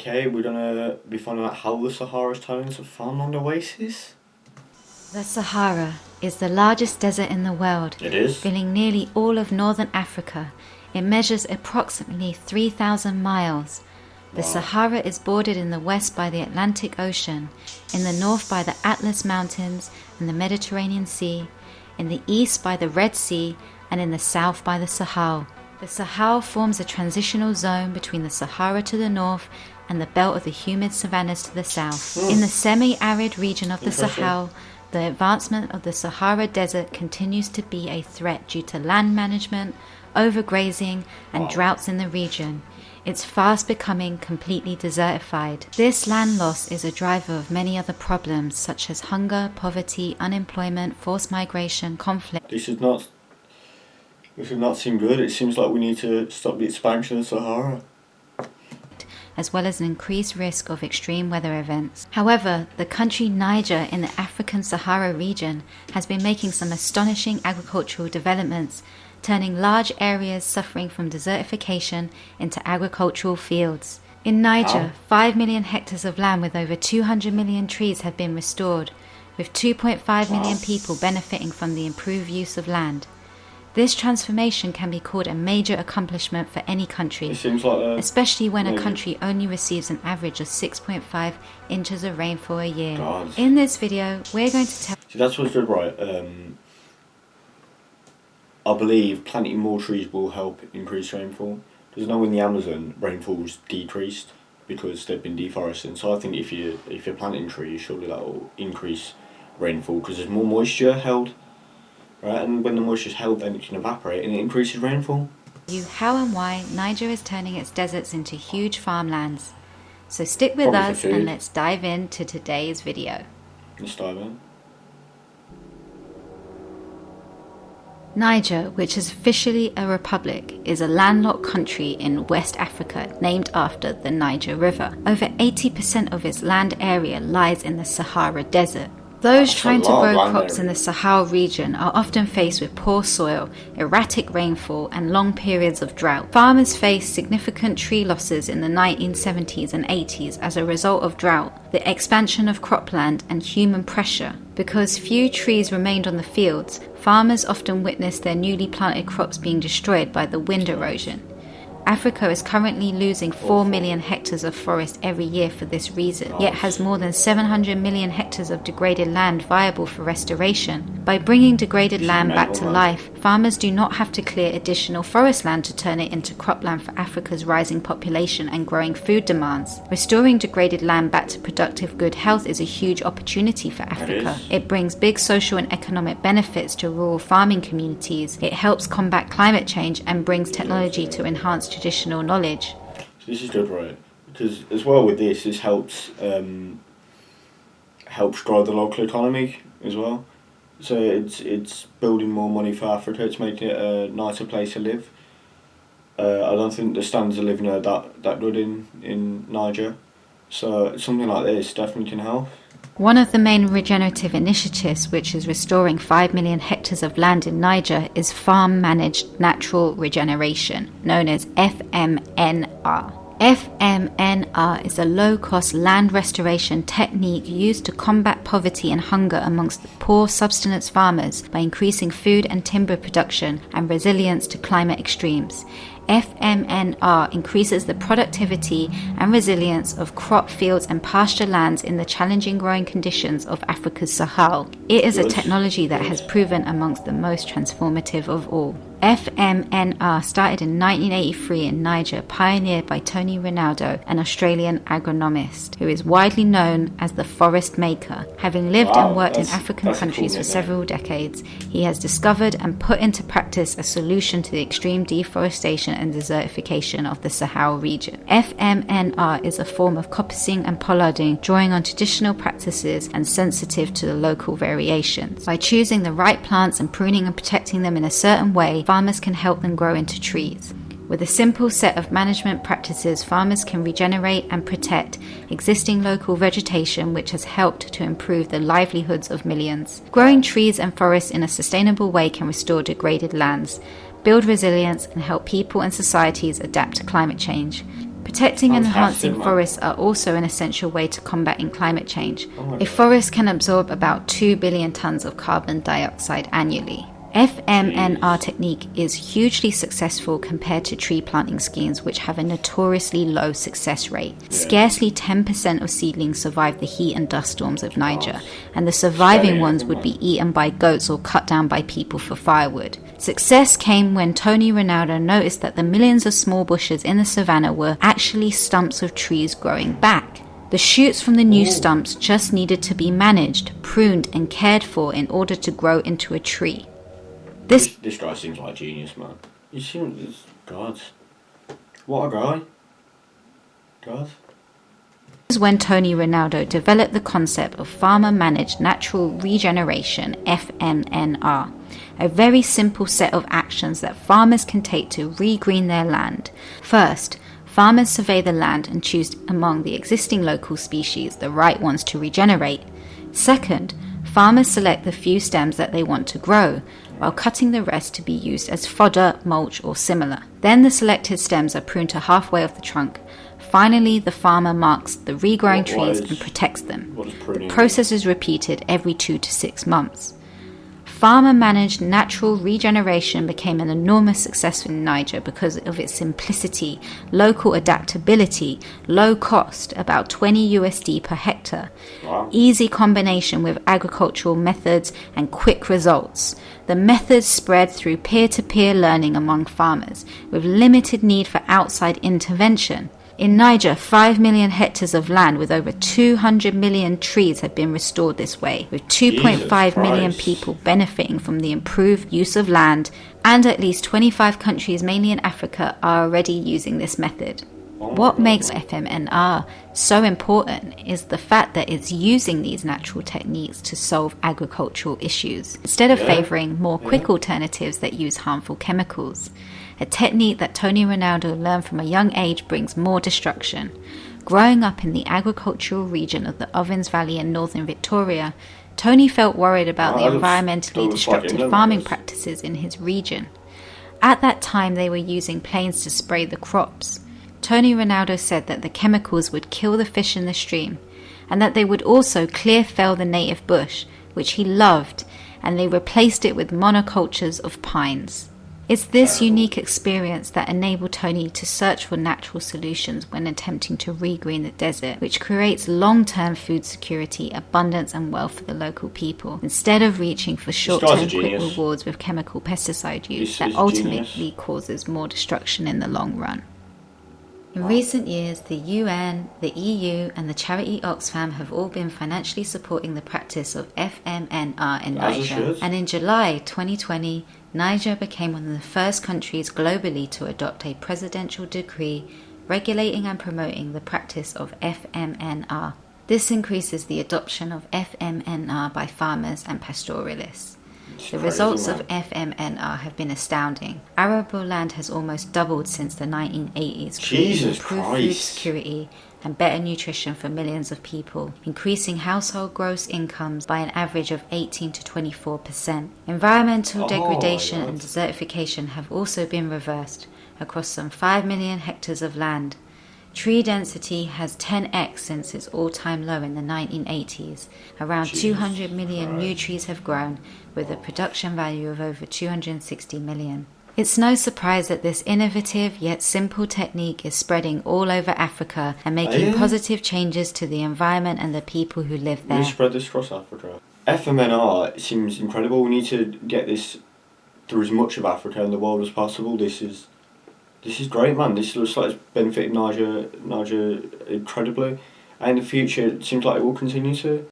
Okay, we're gonna be finding out how the Sahara is turning into Farmland Oasis. The Sahara is the largest desert in the world, It is. filling nearly all of northern Africa. It measures approximately 3,000 miles. The Wow. Sahara is bordered in the west by the Atlantic Ocean, in the north by the Atlas Mountains and the Mediterranean Sea, in the east by the Red Sea, and in the south by the Sahel. The Sahel forms a transitional zone between the Sahara to the north and the belt of the humid savannas to the south. In the semi-arid region of the Sahel, the advancement of the Sahara Desert continues to be a threat due to land management, overgrazing, and droughts in the region. It's fast becoming completely desertified. This land loss is a driver of many other problems such as hunger, poverty, unemployment, forced migration, conflict. This does not seem good. It seems like we need to stop the expansion of Sahara. As well as an increased risk of extreme weather events. However, the country Niger in the African Sahara region has been making some astonishing agricultural developments, turning large areas suffering from desertification into agricultural fields. In Niger, 5 million hectares of land with over 200 million trees have been restored, with 2.5 million people benefiting from the improved use of land. This transformation can be called a major accomplishment for any country, especially when a country only receives an average of 6.5 inches of rainfall a year. God. In this video, we're going to tell... See, that's what's good, right? I believe planting more trees will help increase rainfall. Because I know in the Amazon, rainfall's decreased because they've been deforested. So I think if you're planting trees, surely that will increase rainfall because there's more moisture held. Right, and when the moisture is held, then it can evaporate and it increases rainfall. How and why Niger is turning its deserts into huge farmlands. So stick with us and let's dive into today's video. Let's dive in. Niger, which is officially a republic, is a landlocked country in West Africa named after the Niger River. Over 80% of its land area lies in the Sahara Desert. Those trying to grow crops in the Sahel region are often faced with poor soil, erratic rainfall, and long periods of drought. Farmers faced significant tree losses in the 1970s and 80s as a result of drought, the expansion of cropland, and human pressure. Because few trees remained on the fields, farmers often witnessed their newly planted crops being destroyed by the wind erosion. Africa is currently losing 4 million hectares of forest every year for this reason, yet has more than 700 million hectares of degraded land viable for restoration. By bringing degraded land back to life, farmers do not have to clear additional forest land to turn it into cropland for Africa's rising population and growing food demands. Restoring degraded land back to productive good health is a huge opportunity for Africa. It brings big social and economic benefits to rural farming communities. It helps combat climate change and brings technology to enhance traditional knowledge. So this is good, right? Because as well with this helps drive the local economy as well. So it's building more money for Africa. It's making it a nicer place to live. I don't think the standards of living are that good in Niger. So something like this definitely can help. One of the main regenerative initiatives, which is restoring 5 million hectares of land in Niger, is Farm Managed Natural Regeneration, known as FMNR. FMNR is a low-cost land restoration technique used to combat poverty and hunger amongst the poor subsistence farmers by increasing food and timber production and resilience to climate extremes. FMNR increases the productivity and resilience of crop fields and pasture lands in the challenging growing conditions of Africa's Sahel. It is a technology that has proven amongst the most transformative of all. FMNR started in 1983 in Niger, pioneered by Tony Ronaldo, an Australian agronomist, who is widely known as the forest maker. Having lived and worked in African countries for several decades, he has discovered and put into practice a solution to the extreme deforestation and desertification of the Sahel region. FMNR is a form of coppicing and pollarding, drawing on traditional practices and sensitive to the local variations. By choosing the right plants and pruning and protecting them in a certain way, farmers can help them grow into trees. With a simple set of management practices, farmers can regenerate and protect existing local vegetation, which has helped to improve the livelihoods of millions. Growing trees and forests in a sustainable way can restore degraded lands, build resilience, and help people and societies adapt to climate change. Protecting and Fantastic, enhancing man. forests are also an essential way to combating climate change. Oh my A God. forest can absorb about 2 billion tons of carbon dioxide annually. FMNR Jeez. technique is hugely successful compared to tree planting schemes, which have a notoriously low success rate. Yeah. Scarcely 10% of seedlings survive the heat and dust storms of Niger, Gosh. and the surviving Steady, ones isn't would it? be eaten by goats or cut down by people for firewood. Success came when Tony Ronaldo noticed that the millions of small bushes in the savannah were actually stumps of trees growing back. The shoots from the new Ooh. stumps just needed to be managed, pruned, and cared for in order to grow into a tree. This guy seems like a genius, man. You seem... God. What a guy. God. This is when Tony Ronaldo developed the concept of farmer-managed natural regeneration, FMNR, a very simple set of actions that farmers can take to regreen their land. First, farmers survey the land and choose among the existing local species the right ones to regenerate. Second, farmers select the few stems that they want to grow, while cutting the rest to be used as fodder, mulch, or similar. Then the selected stems are pruned to halfway of the trunk. Finally, the farmer marks the regrowing trees and protects them. The process is repeated every 2 to 6 months. Farmer-managed natural regeneration became an enormous success in Niger because of its simplicity, local adaptability, low cost, about 20 USD per hectare, Wow. easy combination with agricultural methods, and quick results. The methods spread through peer-to-peer learning among farmers, with limited need for outside intervention. In Niger, 5 million hectares of land with over 200 million trees have been restored this way, with 2.5 million Christ. people benefiting from the improved use of land, and at least 25 countries, mainly in Africa, are already using this method. Oh my What God. makes FMNR so important is the fact that it's using these natural techniques to solve agricultural issues, instead of Yeah. favouring more quick alternatives that use harmful chemicals. A technique that Tony Ronaldo learned from a young age brings more destruction. Growing up in the agricultural region of the Ovens Valley in northern Victoria, Tony felt worried about the That looks environmentally like destructive England, farming that is. practices in his region. At that time, they were using planes to spray the crops. Tony Ronaldo said that the chemicals would kill the fish in the stream, and that they would also clear fell the native bush, which he loved, and they replaced it with monocultures of pines. It's this Terrible. unique experience that enabled Tony to search for natural solutions when attempting to regreen the desert, which creates long-term food security, abundance and wealth for the local people, instead of reaching for guy's a short-term quick genius. rewards with chemical pesticide use This that is ultimately genius. causes more destruction in the long run. In recent years, the UN, the EU, and the charity Oxfam have all been financially supporting the practice of FMNR in As it Niger. should. And in July 2020, Niger became one of the first countries globally to adopt a presidential decree regulating and promoting the practice of FMNR. This increases the adoption of FMNR by farmers and pastoralists. It's The crazy, results man. of FMNR have been astounding. Arable land has almost doubled since the 1980s, creating Jesus improved food Christ. security and better nutrition for millions of people, increasing household gross incomes by an average of 18 to 24%. Environmental Oh, degradation my and God. desertification have also been reversed across some 5 million hectares of land. Tree density has 10x since its all-time low in the 1980s. Around Jesus 200 million new Christ. trees have grown, with a production value of over 260 million. It's no surprise that this innovative yet simple technique is spreading all over Africa and making Yeah. positive changes to the environment and the people who live We there. spread this across Africa. FMNR seems incredible. We need to get this through as much of Africa and the world as possible. This is great, man. This looks like it's benefited Niger incredibly, and in the future it seems like it will continue to.